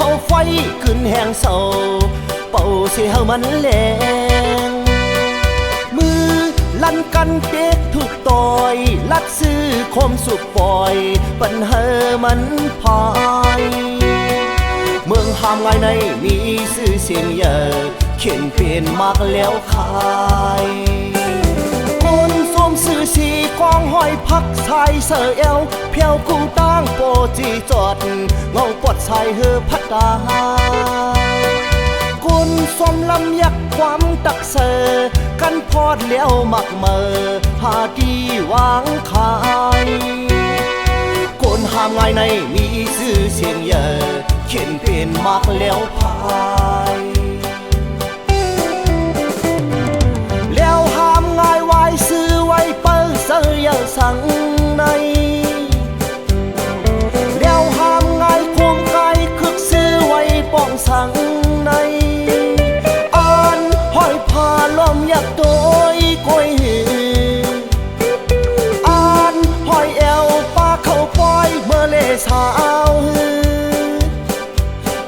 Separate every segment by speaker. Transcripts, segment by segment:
Speaker 1: เข้าไฟขึ้นแห่งเศร้าเป่าเสียมันแรงมือลั่นกันเด็กถูกต่อยลัดซื้อคมสุกปล่อยปัญหามันพายเมืองหามไงในมีชื่อเสียงเยอะเขียนเปลี่ยนมากแล้วขายคนสวมสื่อสีกองห้อยพักชายเสือเอวเพียวกุ้งตั้งโปจีจอดเงาปอดชายเฮอพัดตาคนสวมลำยักความตักเสอกันพอดเลี้ยวมักเมอหาดีวางขายคนหามไงในมีชื่อเสียงเยอะเขียนเปลี่ยนมากแล้วพายแล้วหามง่ายไว้ซื้อไว้เปิดเสือสั่งในแล้วหามง่ายควงไก่คึกซื้อไว้ป้องสั่งในอ่านห้อยผ้าล้อมยักโดยก้อยอ่านห้อยแอวป้าเข้าปล่อยเมื่อเล่สาว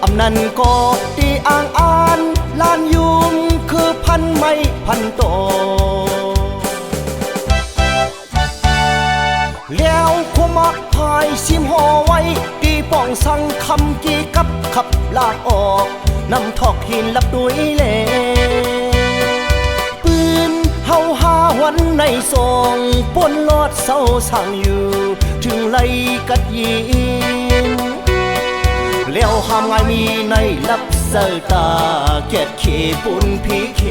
Speaker 1: อำนั้นก็ตีอ่างอ่านลานยุมคือพันไม่พันโตแล้วคุมักพายซิมห่อไว้ตีป้องสั่งคำกีกับขับลากออกนำทอกหินลับด้วยเล่ปืนเฮาหาวันในซองปนลอดเศร้าสั่งอยู่ถึงไล่กัดยิงแล้วหามไงมีในลับเสตาเกียดเขปุ่นพีเค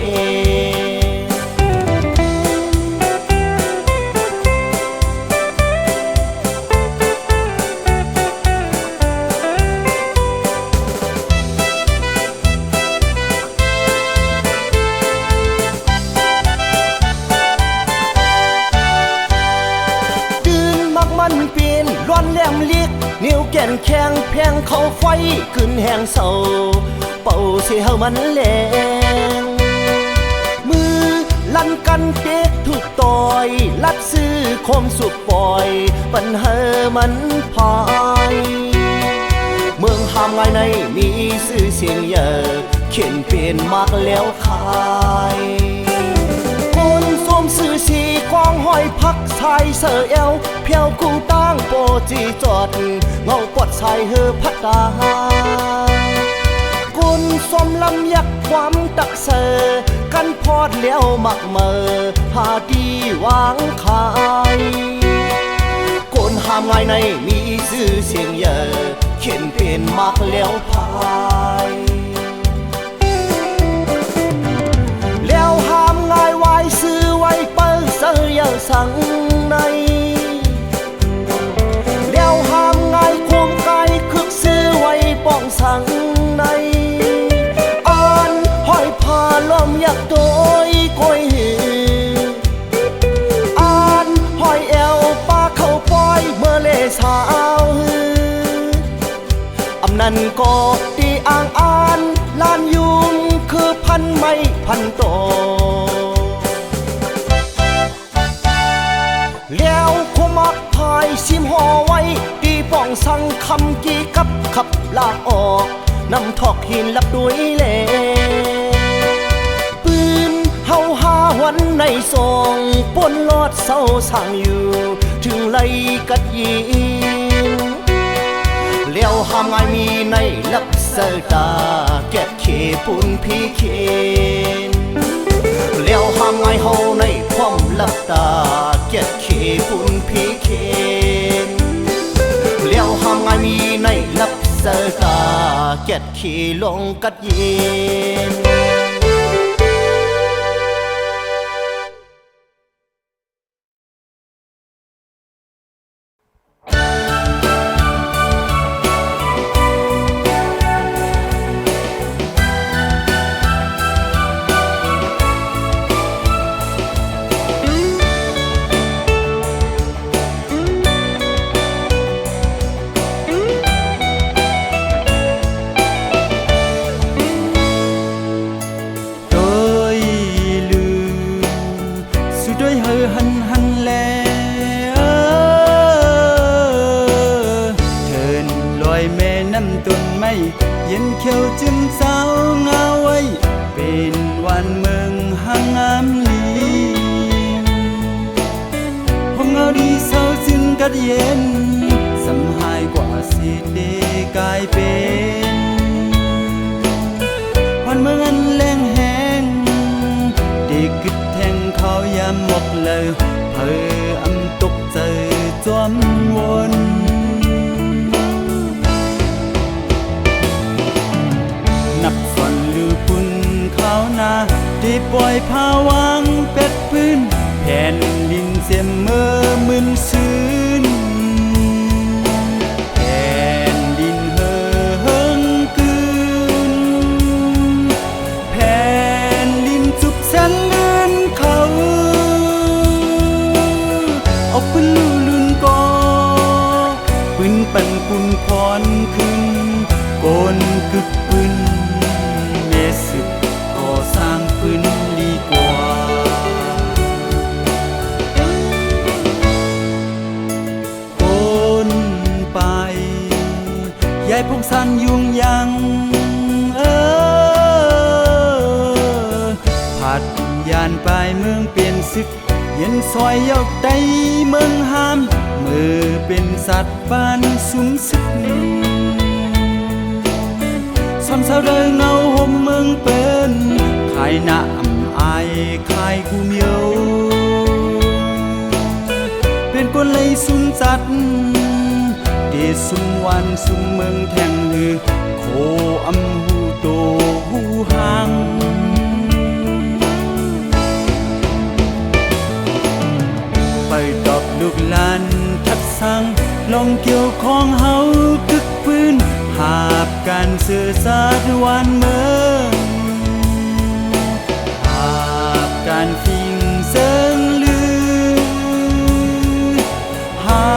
Speaker 1: มันเปลี่ยนร้อนแหลมเลียกนิ้วแก่นแข็งแพงเข้าไฟขึ้นแห่งเศร้าเป่าเสียมันแรงมือลั่นกันเด็กถูกต่อยลัดซื้อคมสุกปล่อยปัญหามันพายเมืองหามไงในมีชื่อเสียงเยอะเขียนเปลี่ยนมากแล้วขายคนสวมสื่อสีกองห้อยพักชายเสือเอวเพียวกุ้งตั้งโปจีจอดเงาปอดชายเฮอพัดตาคนสวมลำยักความตักเสอกันพอดเลี้ยวมักเมอหาดีวางขายคนหามไงในมีชื่อเสียงเยอะเขียนเปลี่ยนมากแล้วพายแล้วหามง่ายไว้ซื้อไว้เปิดเสือสั่งในแล้วหามง่ายควงไก่คึกซื้อไว้ป้องสั่งในอ่านห้อยผ้าล้อมยักโดยก้อยอ่านห้อยแอวป้าเข้าปล่อยเมื่อเล่สาวอำนั้นก็ตีอ่างอ่านลานยุงคือพันไม่พันโตแล้วคุมักพายซิมห่อไว้ตีป้องสั่งคำกีกับขับลากออกนำทอกหินลับด้วยเล่ปืนเฮาหาวันในซองปนลอดเศร้าสั่งอยู่ถึงไล่กัดยิงแล้วหามไงมีในลับเสตาเก็บเขปุ่นพีเคนแล้วหามไงเฮาในพร้อมลับตาเก็บเขปุ่นพีเคนแล้วหามไงมีในลับเสตาเก็บเขลงกัดยินย
Speaker 2: เย็นเขียวจึงเศร้าเงาไว้เป็นวันเมืองห่างงามลีห้องเงาดีเศร้าจึงกัดเย็นสำหายกว่าสิเดกลายเป็นวันเมืองอันแรงแหงเด็กกึดแทงเขายามหมกเลยเพออำตกใจจอมวนนับส่วนลือปุ่นเขานาที่ปล่อยพาวางเป็ดพื้นแผ่นดินเสียมเมื่อมึนซื่นแผ่นดินเห่อเฮิงคืนแผ่นดินจุกแสนลื่นเขาเอาปืนลู่ลื่นก่อปืนปั่นกุนพรขึ้นโกนกึกปืนเมสึกก่อสร้างปืนดีกว่าโกนไปยายพงสันยุงยังผัดยานไปเมืองเปลี่ยนศึกเย็นซอยยอกใดเมืองห้ามมือเป็นสัตว์บ้านสุมศึกสอนสาวเดินเงาห่มเมืองเป็นขายหน้าอ่ำอายขายกูเมียวเป็นคนเลยสุมจัดเดสุมวันสุมเมืองแทงหือโคอำหูโตหูหางไปตอบลูกหลานทัดสั่งลองเกี่ยวของเฮาคึกพื้นหาบการสื่อสารวันเมืองหาบการฟิงเซิงลือหา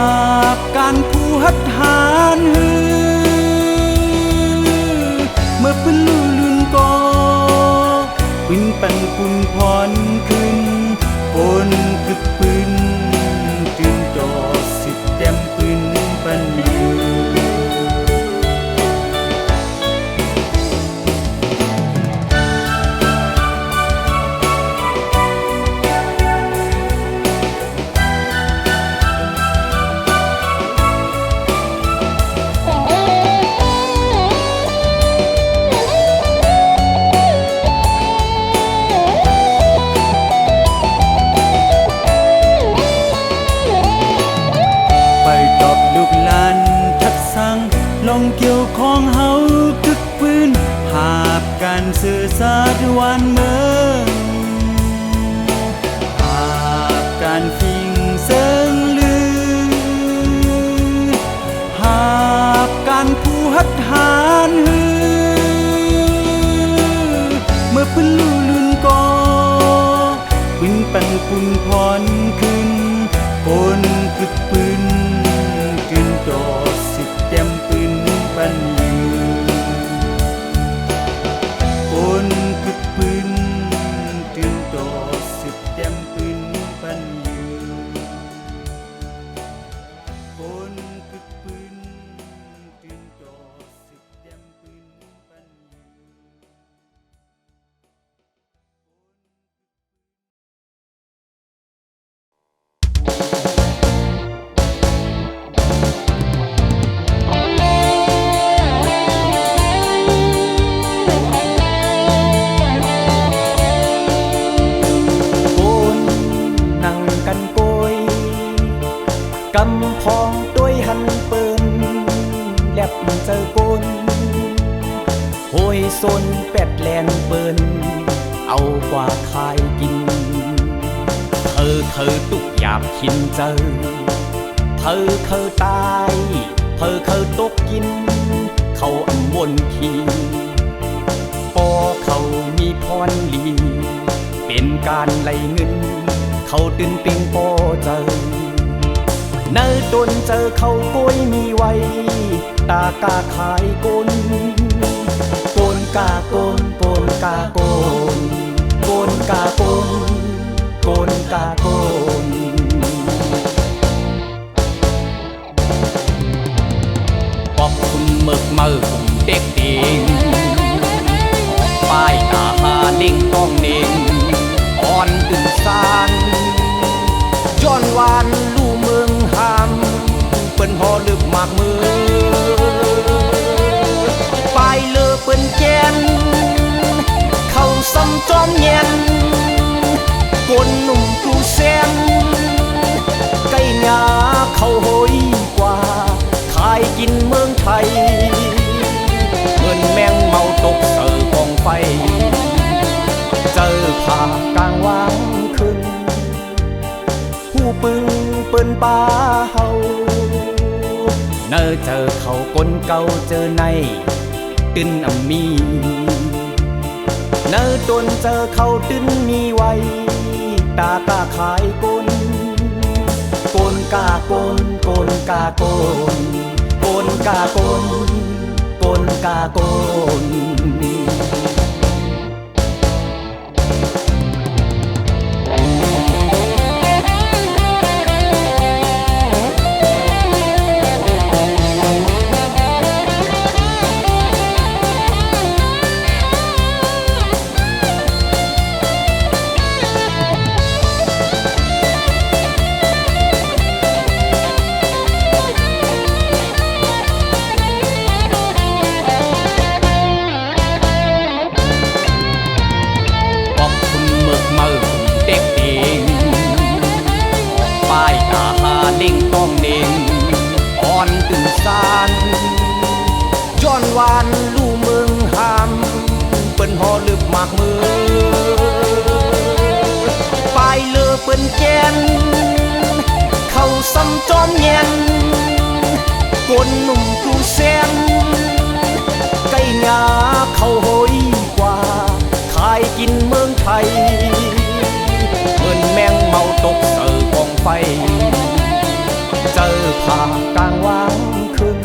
Speaker 2: บการผู้หัดหานหือเมื่อปืนลู่ลื่นก่อปืนปั่นกุนพรขึ้นบนกึกปืนจึงดอสิเต็มปืนปันยือลองเกี่ยวของเฮาคึกปืนหาบการสื่อสารวันเมืองหาบการฟิงเซิงลือหาบการผู้หัดหานหือเมื่อปืนลู่ลื่นก่อปืนปั่นกุนพรขึ้นโกนกึกปืนกึนดอสิเต็มปืนปันยือโกนกึกปืนกึนดอสิเต็มปืนปันยือโกนกึกปืนกึนดอสิเต็มปืนปันยือ
Speaker 1: กำพองด้วยหันเปิ้นแลบเจอก้นโหยโซนเป็ดแลนเปิ้นเอากว่าขายกินเธอตุกหยาบขินเจอเธอตายเธอตกกินเขาอันวนทีพอเขามีพรลีเป็นการไล่เงินเขาตื่นปิงพอเจอเนื้อตนเจอเขาป่วยมีไว้ตากาขายกนกาโกนกาโกนกาโกนกาโกนปอกคุณเมึกเด็กเอง
Speaker 2: ากมือปลายเลือเปิ้นแกนเข้าซ้ำจอมเย็นกนหนุ่มกูแซนไก่หยาเข้าโหยกว่าขายกินเมืองไทยเงินแมงเมาตกเสือกองไฟเจอผ่ากลางวางคืนผู้ปึงเปิ้นป่าเฮาเนอเจอเขาก้นเก่าเจอในตึนอำมีเนอตนเจอเขาตึนมีไว้ตากาขายก้นโกนกาโกนโกนกาโกนโกนกาโกนโกนกาโกนเด้งต้องเด้งอ่อนตื่นสานย้อนวานลู่เมืองหามเปิ้นห่อลึกมากมือปลายเลือเปิ้นแกนเข้าซ้ำจอมเย็นกนหนุ่มกูแซนไก่หยาเข้าโหยกว่าขายกินเมืองไทยเงินแมงเมาตกเสือกองไฟเจอผ่ากลางวางคืน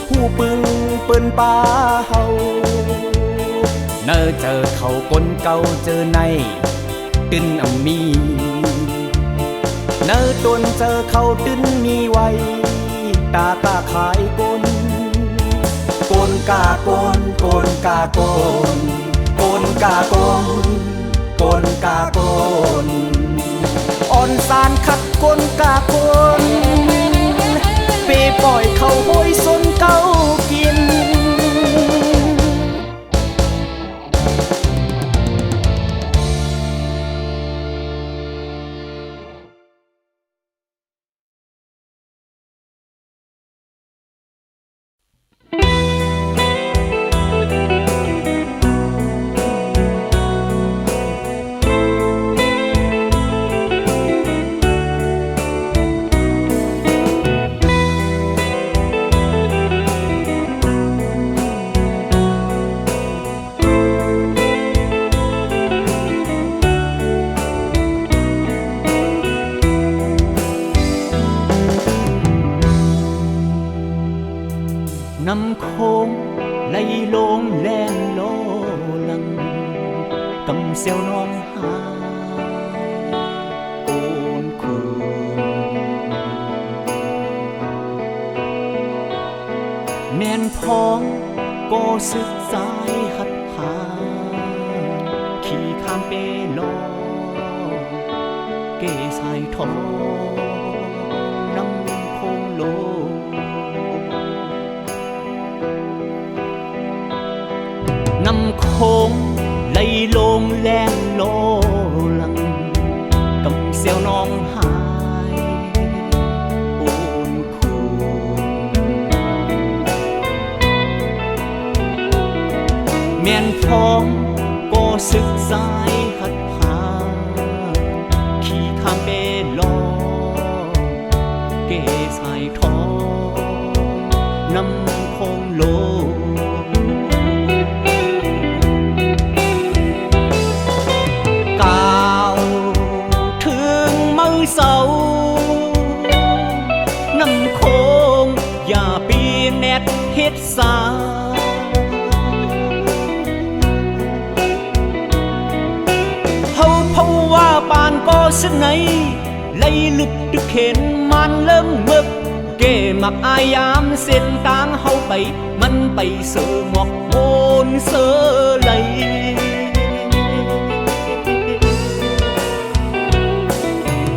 Speaker 2: ผู้ปึงเปิ้นป่าเฮาเนอเจอเขาก้นเก่าเจอในตึนอำมีเนอตนเจอเขาตึนมีไว้ตากาขายก้นโกนกาโกนโกนกาโกนโกนกาโกนโกนกาโกนอ่อนสารขัดกนกาโกนเปปล่อยเขาโหยสนเก้ากินน้ำโคงไหลลงแล่นโลลังกำเซลน้องหาโอนคูแม่นพ้องก็สึกสายหัดหาขี่ข้ามเปลอเกสายทองน้ำโคงโลน้ำโคงไหลลงแล่นโลลังกำเสียวน้องหายโอนคูแม่นพ้องก็สึกสายหัดหาขี่ข้ามเปลอเกสายทองน้ำโคงโลเศร้าน้ำโคงอย่าปีแนดเฮ็ดสาเฮาเพราะว่าปานก็สึกไหนไหลลึกตึกเข็นมันเริ่มมึกเกมักอายามเส้นทางเฮาไปมันไปเสือหมอกโอนเสือไหล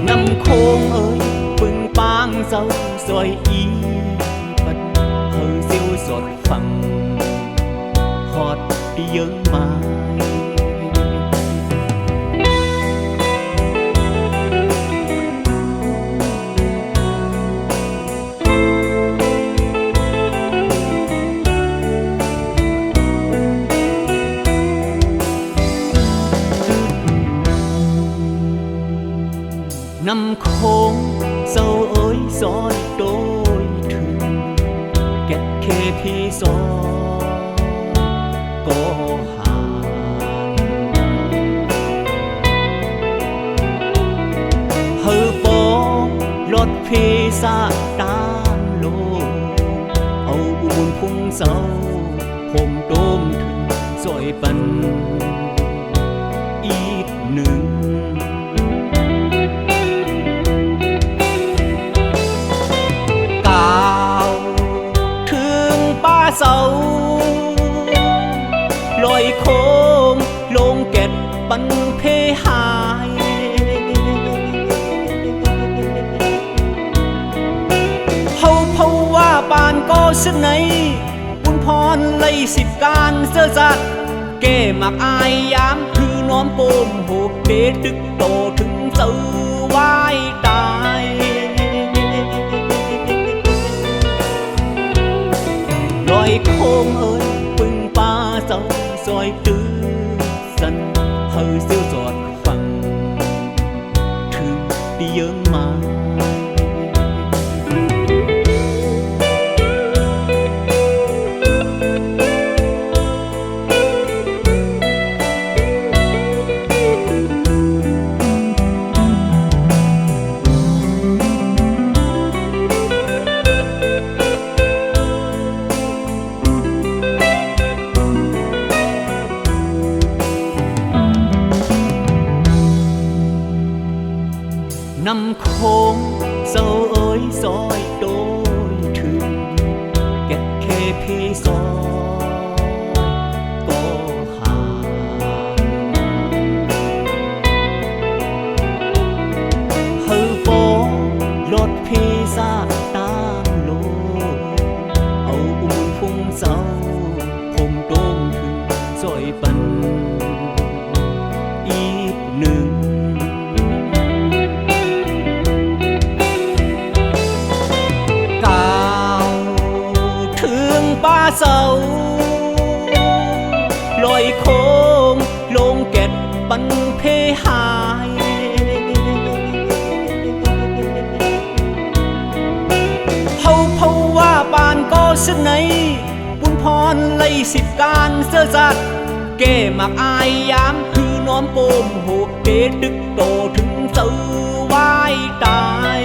Speaker 2: น้ำโคงเอ้ยปึงปางเจ้าสวยอี นำโค้งเศร้าเอ้ยซอยโดยถึงแก่เคพีซอก็หาเฮอปอรถเพซาตามโลเอาอุบลพุ่งเศร้าผมโดมถึงซอยปันอีกหนึ่งเศร้าลอยโคมลงเก็ดปันเพหายเฮาเพาว่าปานก็ซึ่งไหนบุญพรไล่สิบการเสื้อจัดแก้มักอายยามคือน้อมโกมโหเดตึกโตถึงเจอวายตายลอยโคมเอ้ยปึงป้าเจ้าซอยตื้อสันเฮาเสียวจอดฟังถึงที่เยิงมานำโค้งเศร้าเอ้ยซอยโดยถึงแก่เคพีซอยก็หาเฮอฟอรถพีซาตามโลเอาอุ้มพุ่งเศร้าผมโดมถึงซอยปันอีกหนึ่งป้าเศร้าลอยโคมลงเก็ดปันเพหายเฮาเพาว่าปานก็ซึ่งไหนบุญพรไล่สิบการเสื้อจัดแก้มักอายยามคือน้อมโกมโหเดตึกโตถึงเจอวายตาย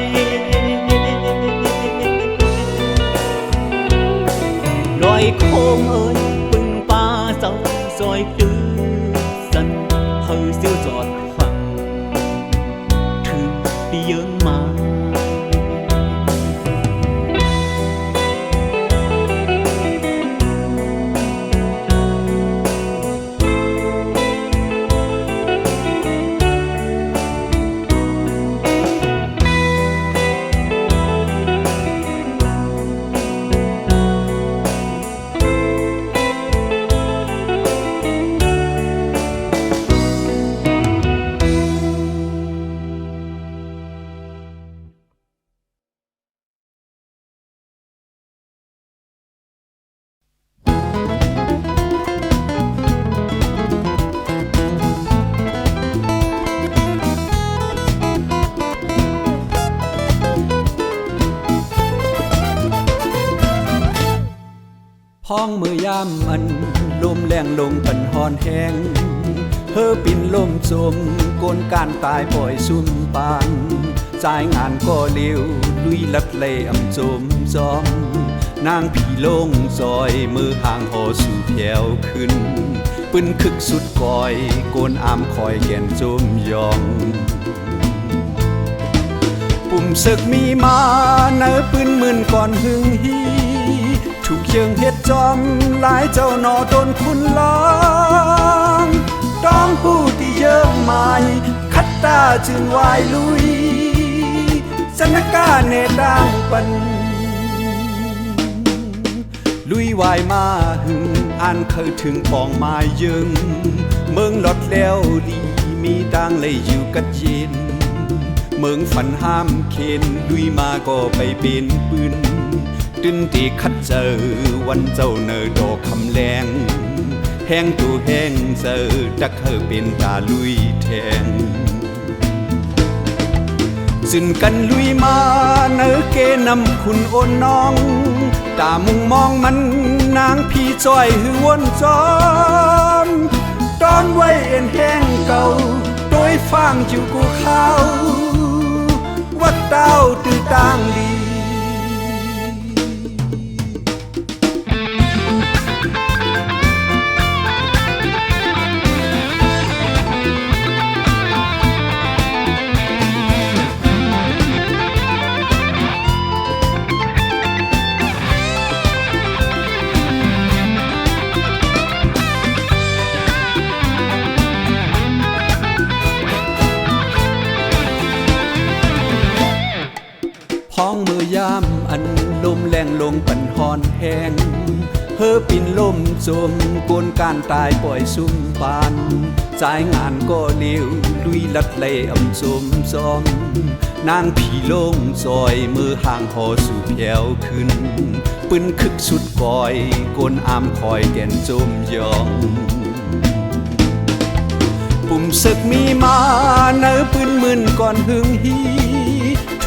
Speaker 2: ลอยโคมเอ้ยปึงป้าเจ้าซอยตื้อสันเฮาเสียวจอดฟังถึงที่เยิงมาพ้องมือยามมันลมแรงลงปันหอนแห้งเฮอปินลมจมโกนการตายปล่อยซุ่มปานจ่ายงานก็เร็วลุยลัดเลอำจมจอมนางผีลงซอยมือห่างหอสู่แผ่วขึ้นปืนคึกสุดก่อยโกนอามคอยแก่นจมยองปุ่มศึกมีมาเนื้อปืนมื่นก่อนหึงฮีถูกเยิงเฮ็ดจอมหลายเจ้าหนอตนคุณล้องต้องผู้ที่เยิงใหม่คัดตาจึงวายลุยสนกาเนดังปันลุยวายมาหึงอันเคยถึงปองไม้เยิงเมืองหลดแล้วลีมีดังเลยอยู่กัดเย็นเมืองฝันห้ามเข็นลุยมาก็ไปเป็นปืนตึนตีคัดเจอวันเจ้าเนอดอกคำแรงแห้งตูแห้งเจอจักเธอเป็นตาลุยแทง สิ้นกันลุยมาเนอเกนำคุณโอนน้องตามุงมองมันนางพี่จ้อยหือวนจอนตอนไว้เอ็นแห้งเก่าโดยฟังจิวกูเข้าว่าเต้าตื้อต่างลีพ้องมือยามอันลมแรงลงปันหอนแหงเฮอปินลมจมกวนการตายปล่อยซุ่มปานจ่ายงานก็เลี้ยวลุยลัดเลอำจมซอมนางผีลงซอยมือห่างหอสู่แผ่วขึ้นปืนคึกสุดก่อยกวนอามคอยแก่นจมยองปุ่มศึกมีมาเนื้อปืนมื่นก่อนหึงฮี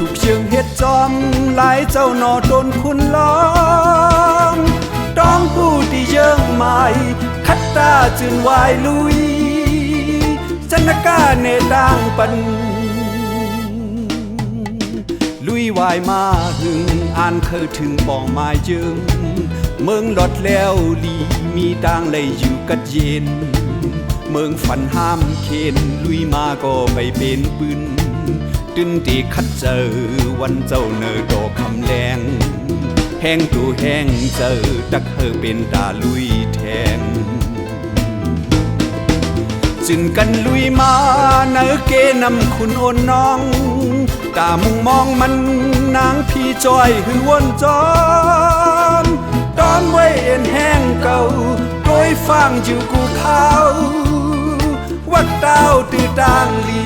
Speaker 2: ถูกเชิงเฮ็ดจอมหลายเจ้าหนอโดนคุณล้อมต้องผู้ที่เยิ่งใหม่คัดตาจืนวายลุยจันกาเนต่างปันลุยวายมาหึงอ่านเคยถึงป่องไม้ยึงเมืองหลอดแล้วลีมีต่างเลยอยู่กัดเย็นเมืองฝันห้ามเคนลุยมาก็ไปเป็นปืนตึนตีคัดเจอวันเจ้าเนอดอกคำแดงแห้งตูแห้งเจอตักเฮอเป็นตาลุยแทงจึงกันลุยมาเนอเกนำคุณโอนน้องตามุงมองมันนางพี่จ้อยหือวนจอมตอนไว้เอ็นแห้งเก่าโดยฟังจิวกูเขาว่าเต้าตื้อต่างลี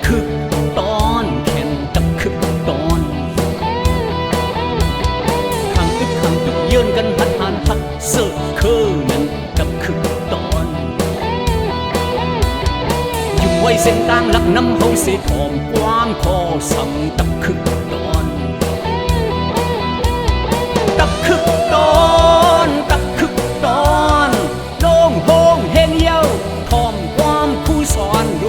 Speaker 2: คึกตอนแข่นตับคึกตอนข้างตึกเยื่นกันหัดหันหักเสือเคอนั่นตับคึกตอนอยู่ไว้เส้นทางหลักน้ำเฮาเสียหอมความพอสั่งตับคึกตอนตับคึกตอนตับคึกตอนโล่งโฮงเฮงเย้าหอมความผู้สอนโด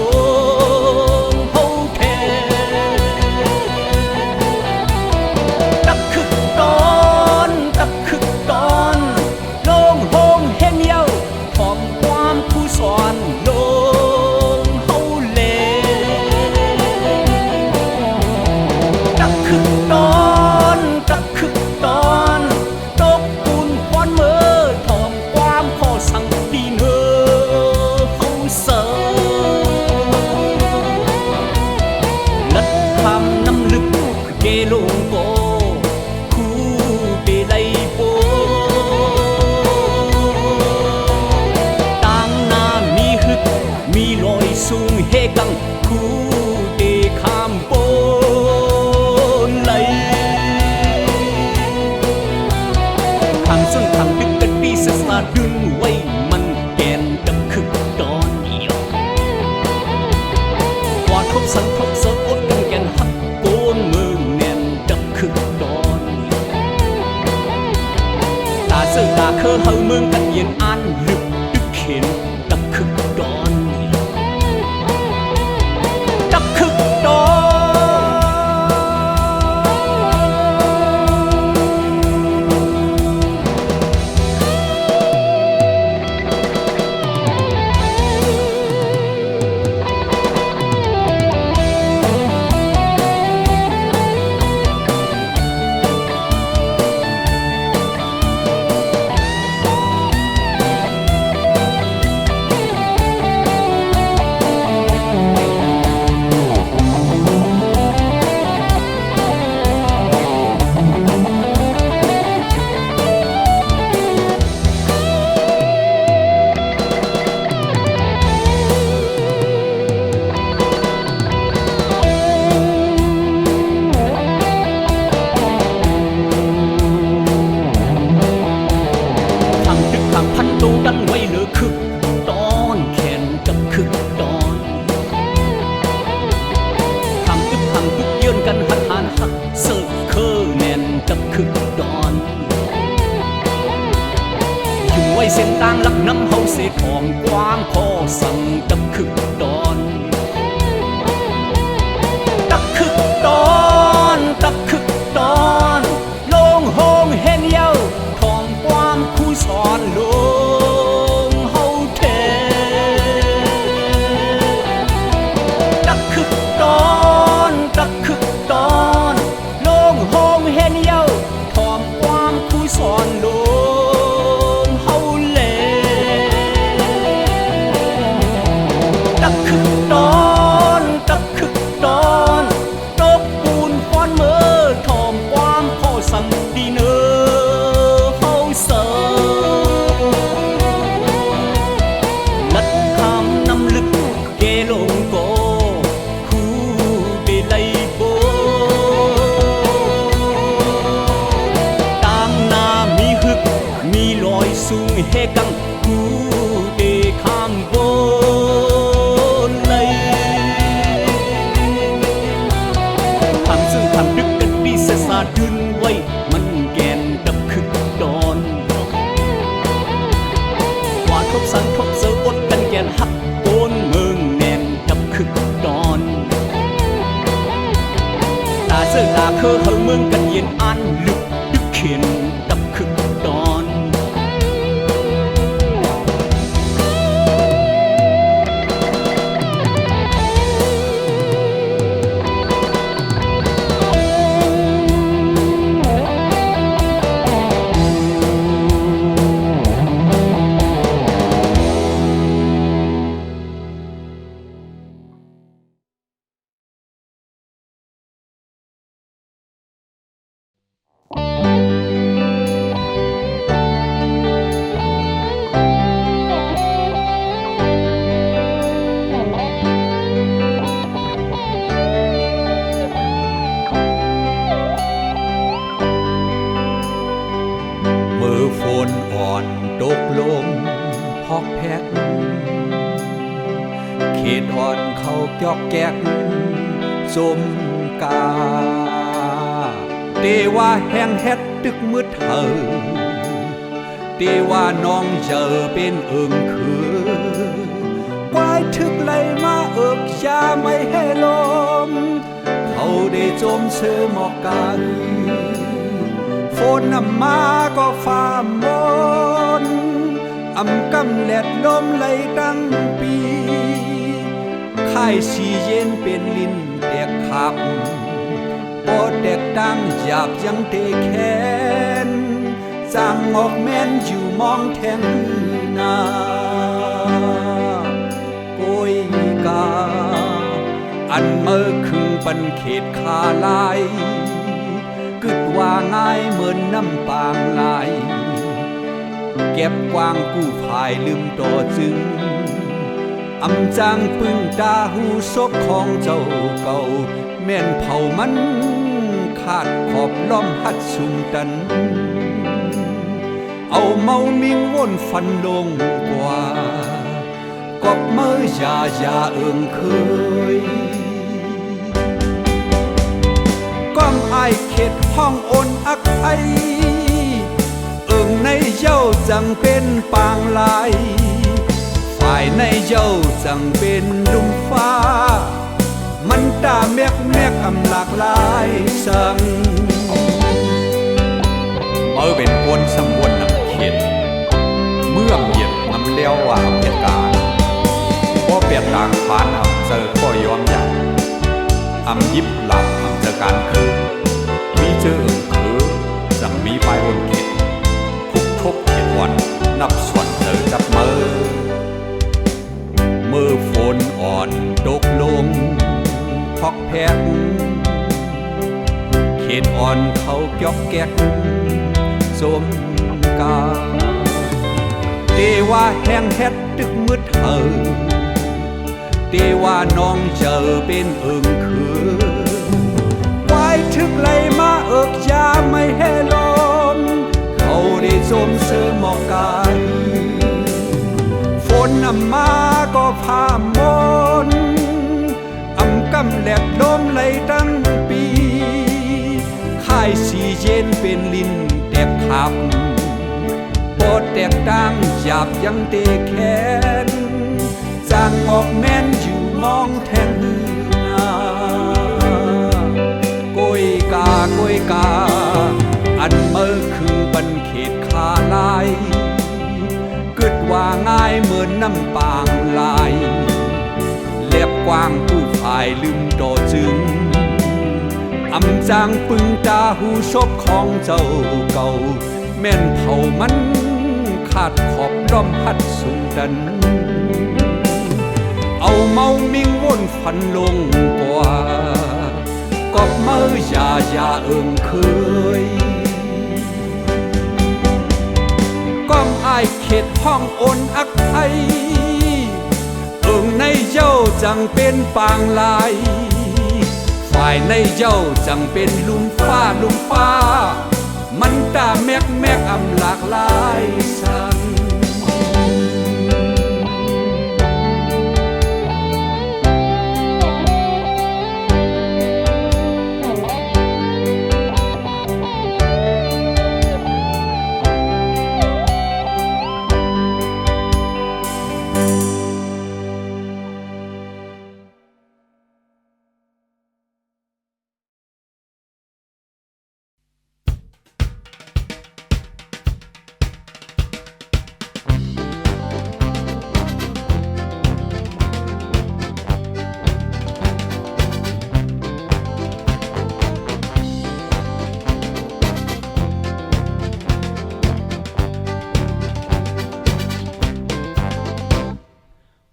Speaker 2: ดึงไว้มันแกนดับคึกตอนเดียวกว่าทบสันทบเสอดกันแกนหักโกนเมืองแน่นดับคึกตอนเดียวตาเสือตาเคอเฮาเมืองกันเย็นอันลึกดึกเข็นดับคึกตอนเดียวดับคึกตอน างลักน้ำเฮาเสียของกว้างพอสั่งดับคึกดอนดักคึกดอนดักคึกดอนลงโฮงเห็นเย้าของความคู่สอนลงเฮาเทดักคึกดอนดักคึกดอนลงโฮงเห็นเย้าของความคู่สอนลงเฮาเลดักคึกดอนดักคึกดอนตกปูนฟ้อนเมื่อทอมความพ่อสั่งดีเนอเฮาเสอลัดคำน้ำลึกเกลงโกคู่เบลัยโบตางนามีฮึกมีลอยสูงเฮกังคู่เดคำโบทำดึกกันดีเสสาดึงไว้มันแกนดับคึกดอนว่าทบสังทบเสืออดกันแกนหักโกนเมืองแนนดับคึกดอนตาเสือลาเคอเฮาเมืองกันเย็นอันลึกดึกเขียนดับคึกดอนฝนอ่อนตกลงพอกแพกเขตอ่อนเขาจอกแกกสมกาเตว่าแห้งเฮ็ดตึกมืดเธอเตว่าน้องเจอเป็นเอิงคือควายทึกไหลมาเอิกยาไม่ให้ลมเขาได้จมเสือหมอกกันฝนนำมาก็ฟ้ามนอำกำแลดลมไหลตั้งปีค่ายสีเย็นเป็นลิ้นแตกขับปอดแตกดังหยาบยังเตะแขนสร้างออกแม่นอยู่มองแทงนาโกยกาอันเมื่อคึงปันเขตคาลายกึดว่าง่ายเหมือนน้ำปางไหลเก็บกวางกู้ภายลืมต่อจึงอำจางปึ้งตาหูศพของเจ้าเก่าแม่นเผามันขาดขอบล้อมหัดสุมตันเอาเมามิ่งวนฟันลงกว่ากอบเมื่อยาเอิงเคยก้องอายเข็ดห้องโอนอักไอเอิงในเย้าจังเป็นปางลายฝ่ายในเย้าจังเป็นดุมฟ้ามันตาแมกอำหลากหลายสังเมื่อเป็นคนสมวนน้ำเข็ดเมื่อเมียดน้ำเลี้ยวว่าเหตุการณ์พ่อเปลี่ยนต่างพานอำเจอก็ยอมอย่างอำยิบหลับอำเจอการคือมีเจอคือจังมีปลายวนเข็ดคุกทบเข็ดวันนับส่วนเจอจับมือฝนอ่อนตกลงพอกแพกเขตอ่อนเขาจอกแกกสมกาเตว่าแห้งเฮ็ดตึกมืดเธอเตว่าน้องเจอเป็นเอิงคือควายทึกไหลมาเอิกยาไม่ให้ลมเขาได้จมเสือหมอกกายฝนนำมาก็พามนอำกำแหลกลมไหลตั้งปีค่ายสีเย็นเป็นลิ้นแตกขับปอดแต กต่างจับยังเตะแขนจางออกแม่นอยู่มองแทนโกยกาโกยกาอันเมื่อคือบันเขตคาลายกึดว่าง่ายเหมือนน้ำปางลายเล็บกว้างผู้ฝ่ายลืมต่อจึงอำจางปึงตาหูชบของเจ้าเก่าแม่นเผามันขาดขอบด้อมพัดสุงดันเอาเมามิ่งวนฟันลงกว่ากอบเมื่อยาเอิงเคยก้อมอายเขตห้องโอนอักไทยเอิงในเจ้าจังเป็นปางลายฝ่ายในเจ้าจังเป็นลุมฟ้ามันตาแมกอำหลากหลายสัน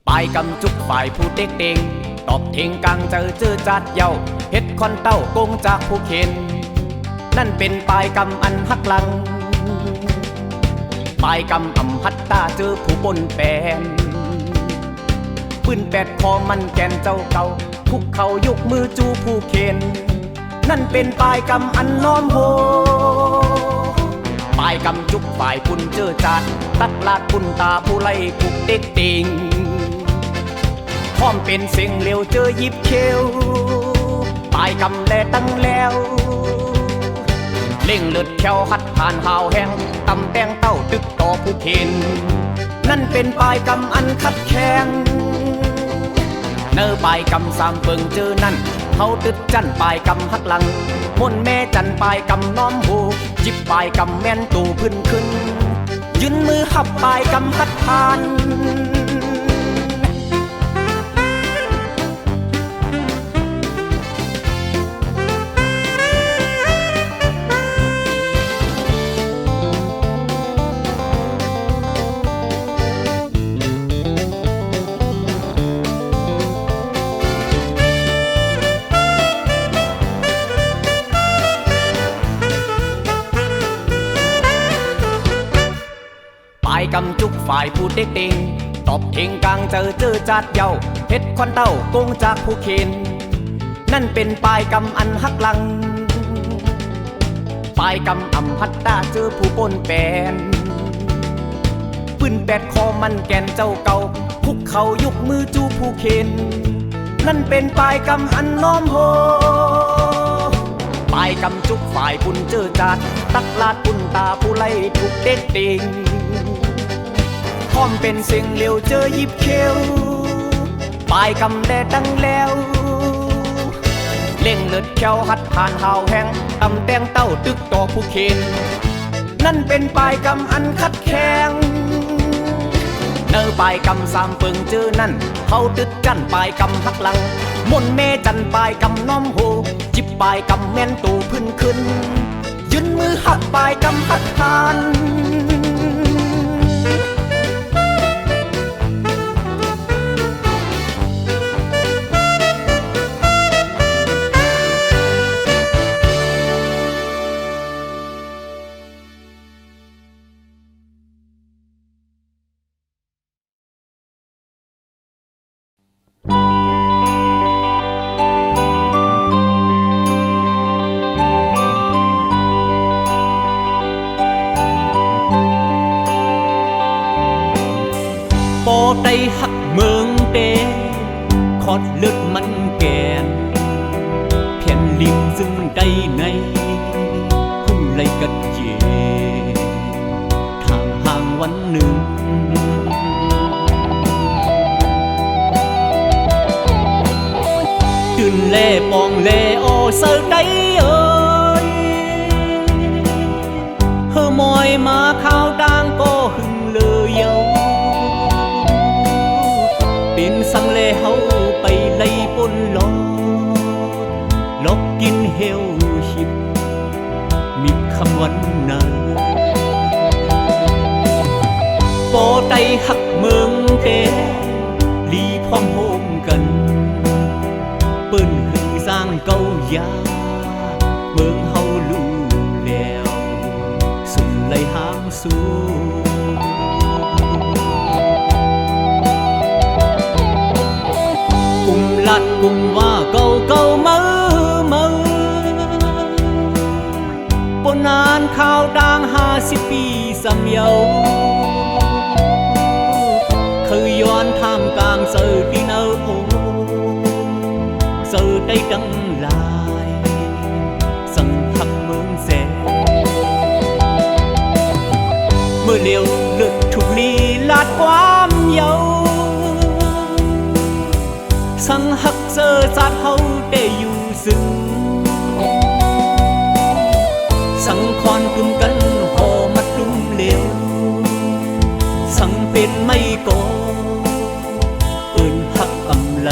Speaker 1: ปลายกำจุกฝ่ายผู้เด็กเด้งตอบเทงกลางเจอจัดเย้าเฮ็ดคอนเต้าโกงจากผู้เข็นนั่นเป็นปลายกำอันหักหลังปลายกำอำพัดตาเจอผู้บนแปนปืนแปดคอมันแกนเจ้าเก่าคุกเขายกมือจูผู้เข็นนั่นเป็นปลายกำอันน้อมโหปลายกำจุกฝ่ายปุ่นเจอจัดตักลาดปุ่นตาผู้ไล่ผูกเด็กเด้งพร้อมเป็นเสียงเร็วเจอยิบเขียวปลายกำแลตั้งแล้วเล่งเลือดแควหัดผ่านหาวแห้งตำแตงเต้าตึกต่อผู้เข็นนั่นเป็นปลายกำอันคัดแข็งเนื้อปลายกำสามเปิงเจอนั่นเขาตึดจันปลายกำหักหลังมนแม่จันปลายกำน้อมหูจิบปลายกำแม่นตูพื้นขึ้นยืนมือหับปลายกำหัดผ่านปลายกำจุกฝ่ายผู้เด็กเด้งตอบเทงกลางเจอจัดเย้าเฮ็ดควันเต้าโกงจากผู้เข็นนั่นเป็นปลายกำอันหักหลังปลายกำอำพัดตาเจอผู้ปนแปนปืนแปดคอมันแกนเจ้าเก่าคุกเขายกมือจูผู้เข็นนั่นเป็นปลายกำอันน้อมโหปลายกำจุกฝ่ายปุ่นเจอจัดตักลาดปุ่นตาผู้ไล่ถูกเด็กเด้งพร้อมเป็นเสียงเร็วเจอยิบเขียวปลายกำแลตั้งแล้วเล่งเลือดแควหัดผ่านหาวแห้งตำแตงเต้าตึกต่อผู้เข็นนั่นเป็นปลายกำอันคัดแข็งเนื้อปลายกำสามเปิงเจอนั่นเขาตึดจันปลายกำหักหลังมนแม่จันปลายกำน้อมโหจิบปลายกำแม่นตูพื้นขึ้นยืนมือหักปลายกำหัดผ่านได้หักเมืองเตคอดเลือดมันแกนแผ่นลิมซึ่งได้ในหุ่นไหลกัดเจทางห่างวัน
Speaker 2: เล่ปองเล่โอเสอไดเอ้ยเฮอมอยมาข้าวดังก็หึงเลยเยาเป็นสังเล่เฮาไปไล่ปนลอลอกกินเฮวหิบมีคำวันนาปอไตหักเมืองเตลีพร้อมโฮมกันเปิ้นหึงสร้างเก้ายาเมืองเฮาลู่แล้วสุนไลหางสู้กุมลัดกุมว่าเก่าเก่าเมื่อปนานข้าวดัง50 ปีสำเยาเคยย้อนท่ามกลางเสือที่เนอโอเสือได้ดังลายสังหักเมืองแสเมื่อเลี้ยวเลือดถูกลีลาดความเยาสังหักเสือสัตว์เฮาได้อยู่ซึ่งสังคอนกลุ่มกันหอมัดกลุ่มเลี้ยวสังเป็นไม่โกเอิ้นหักอำไล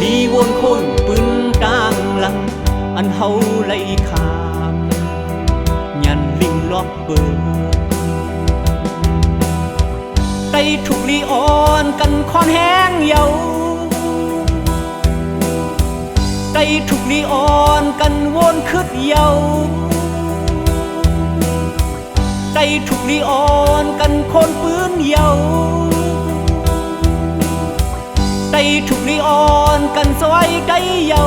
Speaker 2: ลีวนคนปืนกลางหลังอันเฮาไล่ขามยันลิงล็อกเบิดไต้ถูกลีอ่อนกันคอนแห้งเยาไต้ถูกลีอ่อนกันวนคืดเยาไต้ถูกลีอ่อนกันคนปืนเยาไต้ถูกลีอ่อนกันซอยไก่เยา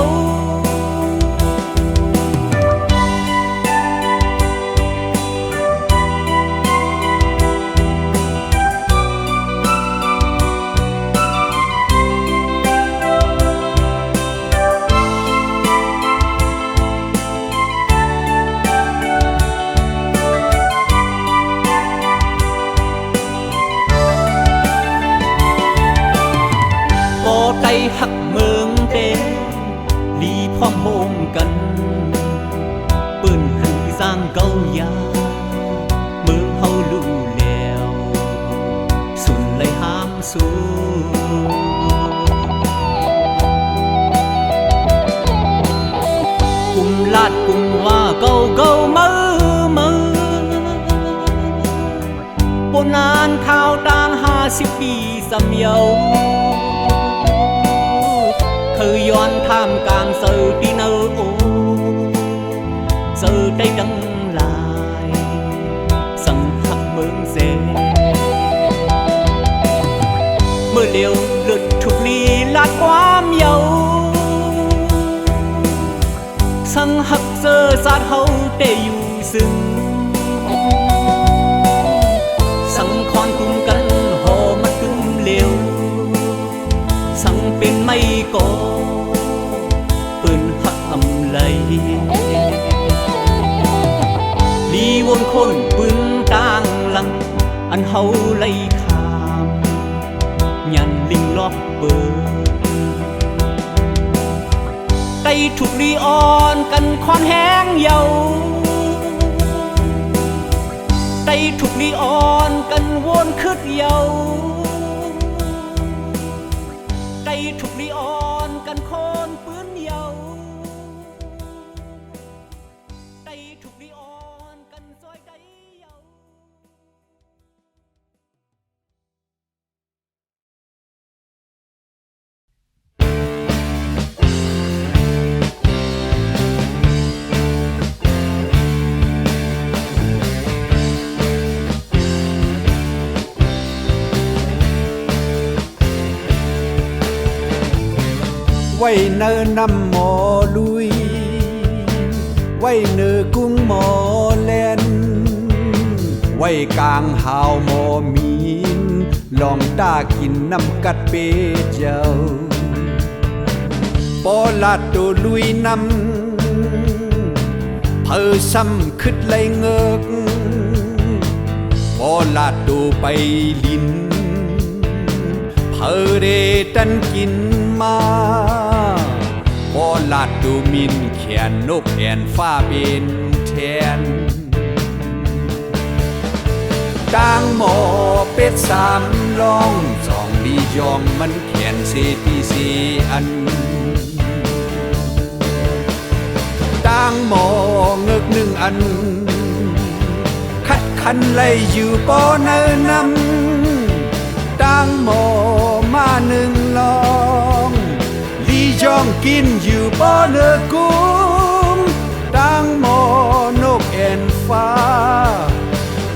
Speaker 2: หักเมืองเตลีพร้อมโฮมกันปืนคือสร้างเก้ายาเมืองเฮาลู่แล้วสุนไลห้ามสู้กุมลาดกุมว่าเก่าเก่าเมื่อปนานข้าวต่าง50 ปีสำเยาเคยย้อนท่ามกลางเสือที่เนอโอเสือได้ดังลายสังหักเมืองเสเมื่อเลี้ยวเลือดถูกลีลาดความเยาสังหักเสือสัตว์เฮาได้อยู่ซึ่งสังคอนกลุ่มกันหอมัดกลุ่มเลี้ยวสังเป็นไม่โกปืนหักอำไลลีวนคนปืนต่างหลังอันเฮาไล่ขามยันลิงล็อกเบิดไต้ถูกลีอ่อนกันคอนแห้งเยาไต้ถูกลีอ่อนกันวนคืดเยาไต้ถูกลีอ่อนกันโคนปืนเยาไต้ถูกลีอ่อนกันซอยไก่เยา
Speaker 3: ไว้เนินนำหมอลุยไว้เนื้อกุ้งหมอแลนไว้กลางหาวหมอมีนลองตากินน้ำกัดเปเจ้าปอลาดตัวลุยนำเพอซ้ำขึ้นไหลเงกปอลาดตัวไปลินเพ เดตันกินมาพอลาดดูมินแขนนกแอนฟ้าเป็นแทนต่างหมอเป็ดสามลองสองดียอมมันแขนเซตีสีอันต่างหมอเงึกหนึ่งอันคัดคันไล่อยู่ปอเนินนำต่างหมอมาหนึ่งลองลียองกินอยู่ปอเนื้อกุ้งต่างหมอนกแอ่นฟ้า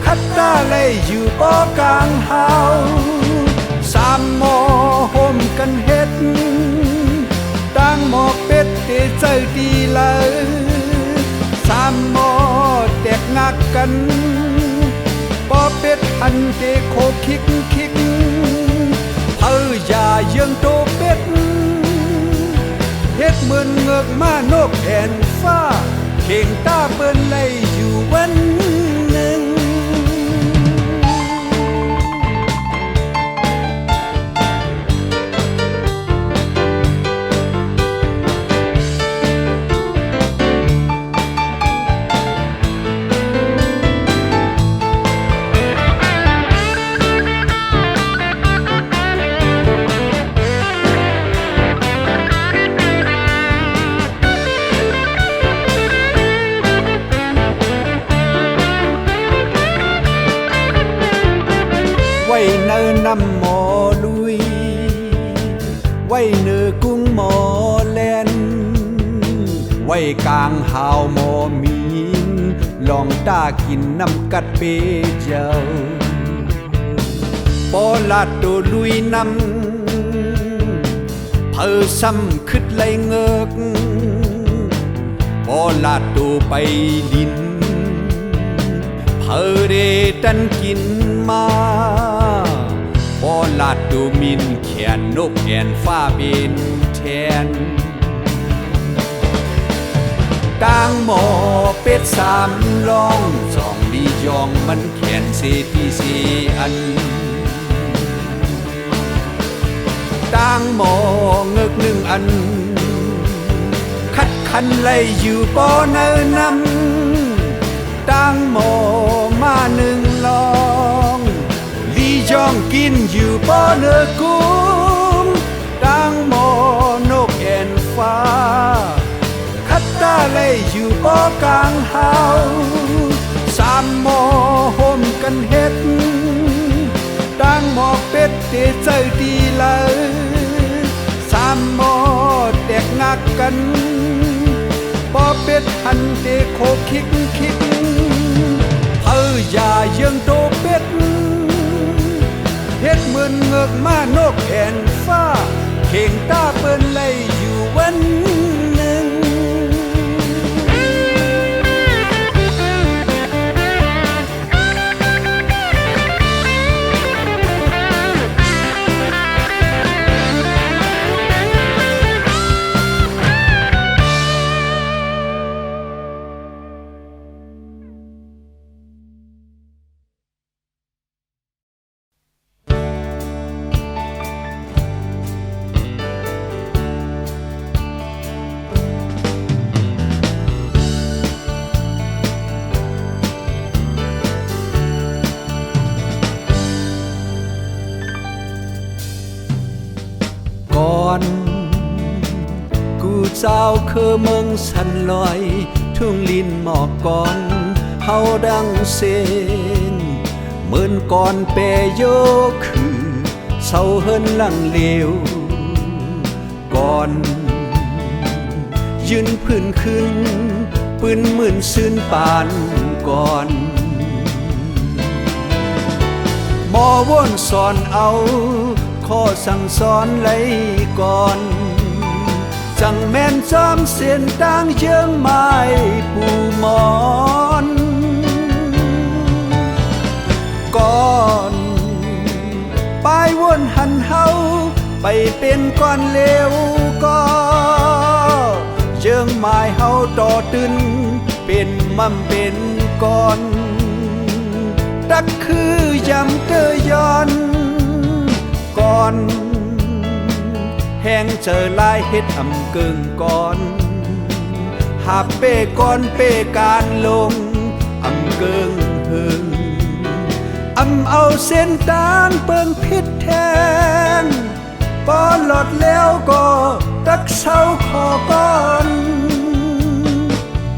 Speaker 3: คัดตาไล่อยู่ปอกลางเฮาสามหมอห่มกันเฮ็ดต่างหมอเป็ดเตใจดีเลยสามหมอแตกงักกันปอเป็ดอันเตโคคิกอย่าเยืองโตเป็ดเฮ็ดเหมือนเงือกมานกแอ่นฟ้าเข่งตาเปิ้นไล่อยู่วันหนึ่งไว้เนินนำหมอลุยไว้เนื้อกุ้งหมอแลนไว้กลางหาวหมอมีนลองตากินน้ำกัดเปเจ้าปอลาดโดลุยนำเพอซ้ำขึ้นไล่เงือกปอลาดโดไปลินเพอเดตันกินมาพอลาดดูมินแขนนกแอ่นฟ้าเป็นแทนต่างหมอเป็ดสามลองสองดียองมันแขนเซตีสีอันต่างหมอเงึกหนึ่งอันคัดคันไล่อยู่ปอเนินนำต่างหมอมาหนึ่งลองลียองกินอยู่ปอเนื้อกุ้งต่างหมอนกแอ่นฟ้าคัดตาไล่อยู่ปอกลางเฮาสามหมอห่มกันเฮ็ดต่างหมอเป็ดเตใจดีเลยสามหมอแตกงักกันปอเป็ดหันเตโคคิกอย่าเยืองโตเป็ดเฮ็ดเหมือนเงือกมานกแอ่นฟ้าเข่งตาเปิ้นไล่อยู่วันหนึ่ง เจ้าคือเมืองสันลอยทุ่งลินหมอกก่อนเฮาดังเสียงเหมือนก่อนเปโยคือเศร้าเฮินหลังเลวก่อนยืนพื้นขึ้นปืนหมื่นซื่นปานก่อนหมอวนสอนเอาข้อสั่งสอนไล่ก่อนจังแม่นจอมเส้นต่างเยื้องไม้ปูหมอนก่อนปลายวนหันเฮาไปเป็นก้อนเลวก็เยื้องไม้เฮาต่อตึนเป็นมั่มเป็นก้อนตักคือยำเตยย้อนก่อน แห้งเจอลายเฮ็ดอำเกิงก่อนหาเป้ก่อนเป้การลงอำเกิงหึงอำเอาเส้นตางเปิงพิษแทงปอหลอดแล้วก็ตักเศร้าขอก่อน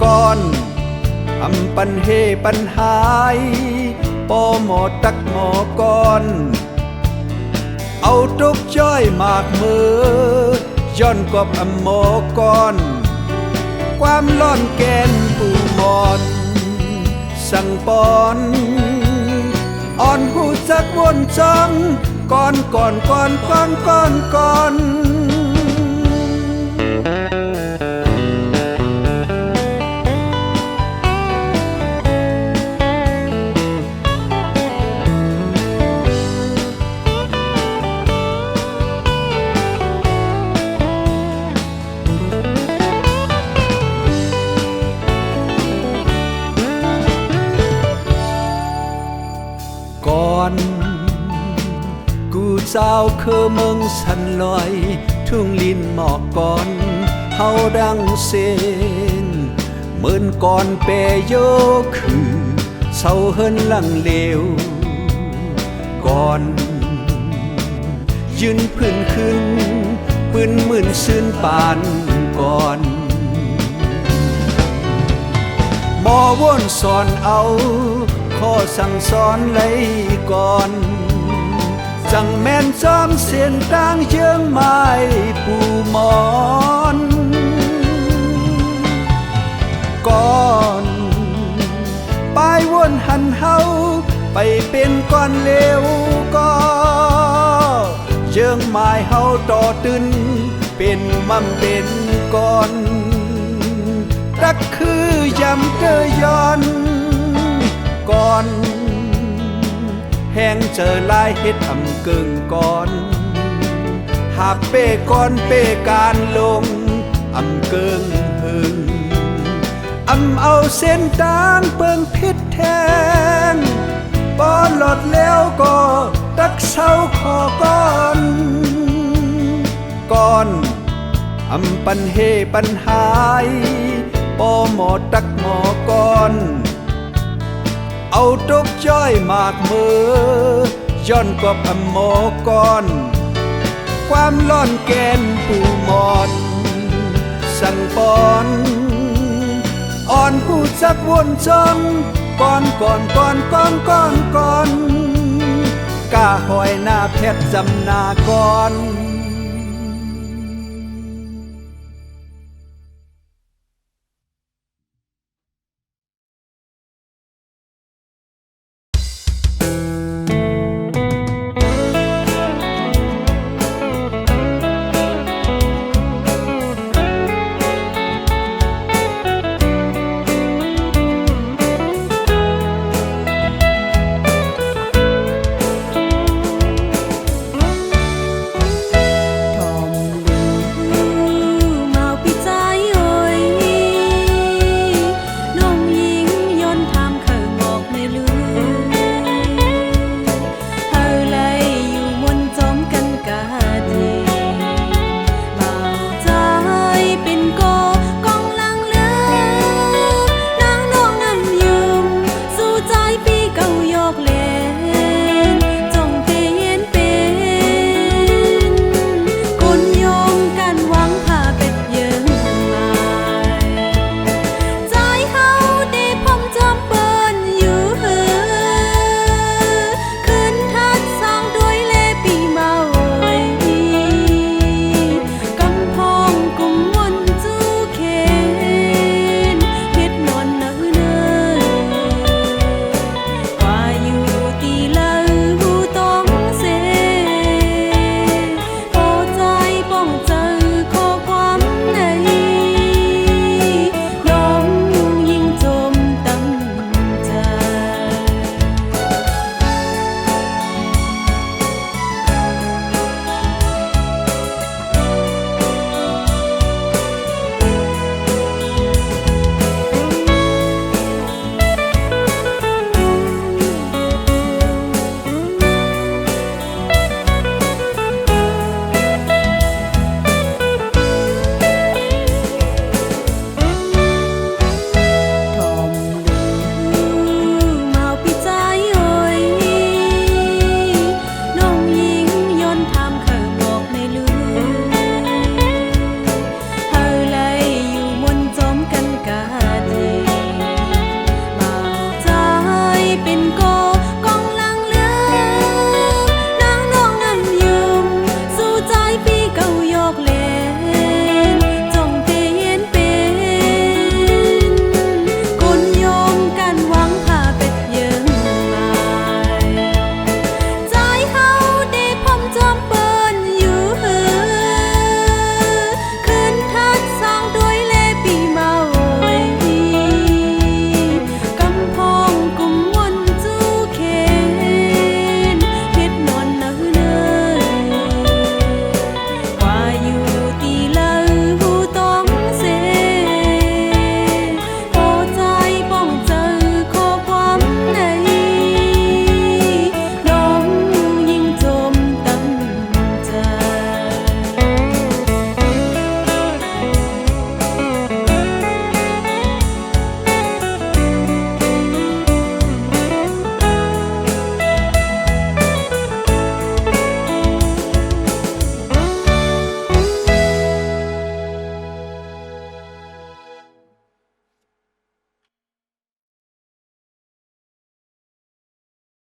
Speaker 3: ก่อนอำปันเฮปันหายปอหมอตักหมอก่อนเอาตุกจ้อยมากมือย้อนกบอำหมอก่อนความร้อนแกนปูมอนสั่งปอนอ่อนหูจักวนจ้องก่อนกูเจ้าคือเมืองสันลอยทุ่งลินหมอกก่อนเฮาดังเสียงเหมือนก่อนเปยโยคือเศร้าเฮินลังเลวก่อนยืนพื้นขึ้นปืนหมื่นซื่นปานก่อนหมอวนสอนเอาข้อสั่งสอนไล่ก่อนจังแม่นจอมเสียนต่างเยื่องไม้ปูหมอนก่อนปลายวนหันเฮาไปเป็นก้อนเลวก็เยื่องไม้เฮาต่อตึนเป็นมั่มเป็นก่อนตักคือยำเกยย้อนก่อนแห้งเจอลายเฮ็ดอำเกิงก่อนหากเป้ก่อนเป้การลงอำเกิงหึงอำเอาเส้นตางเปิงพิษแทงปอหลอดแล้วก็ตักเศร้าขอก่อนก่อนอำปันเฮปันหายปอหมอตักหมอก่อนเอาตุกจ้อยมากมือย้อนกบอำหมอก่อนความร้อนแกนปูมอนสั่งปอนอ่อนหูจักวนจ้องก่อนกล้าหอยหน้าเพชรจำนาก่อน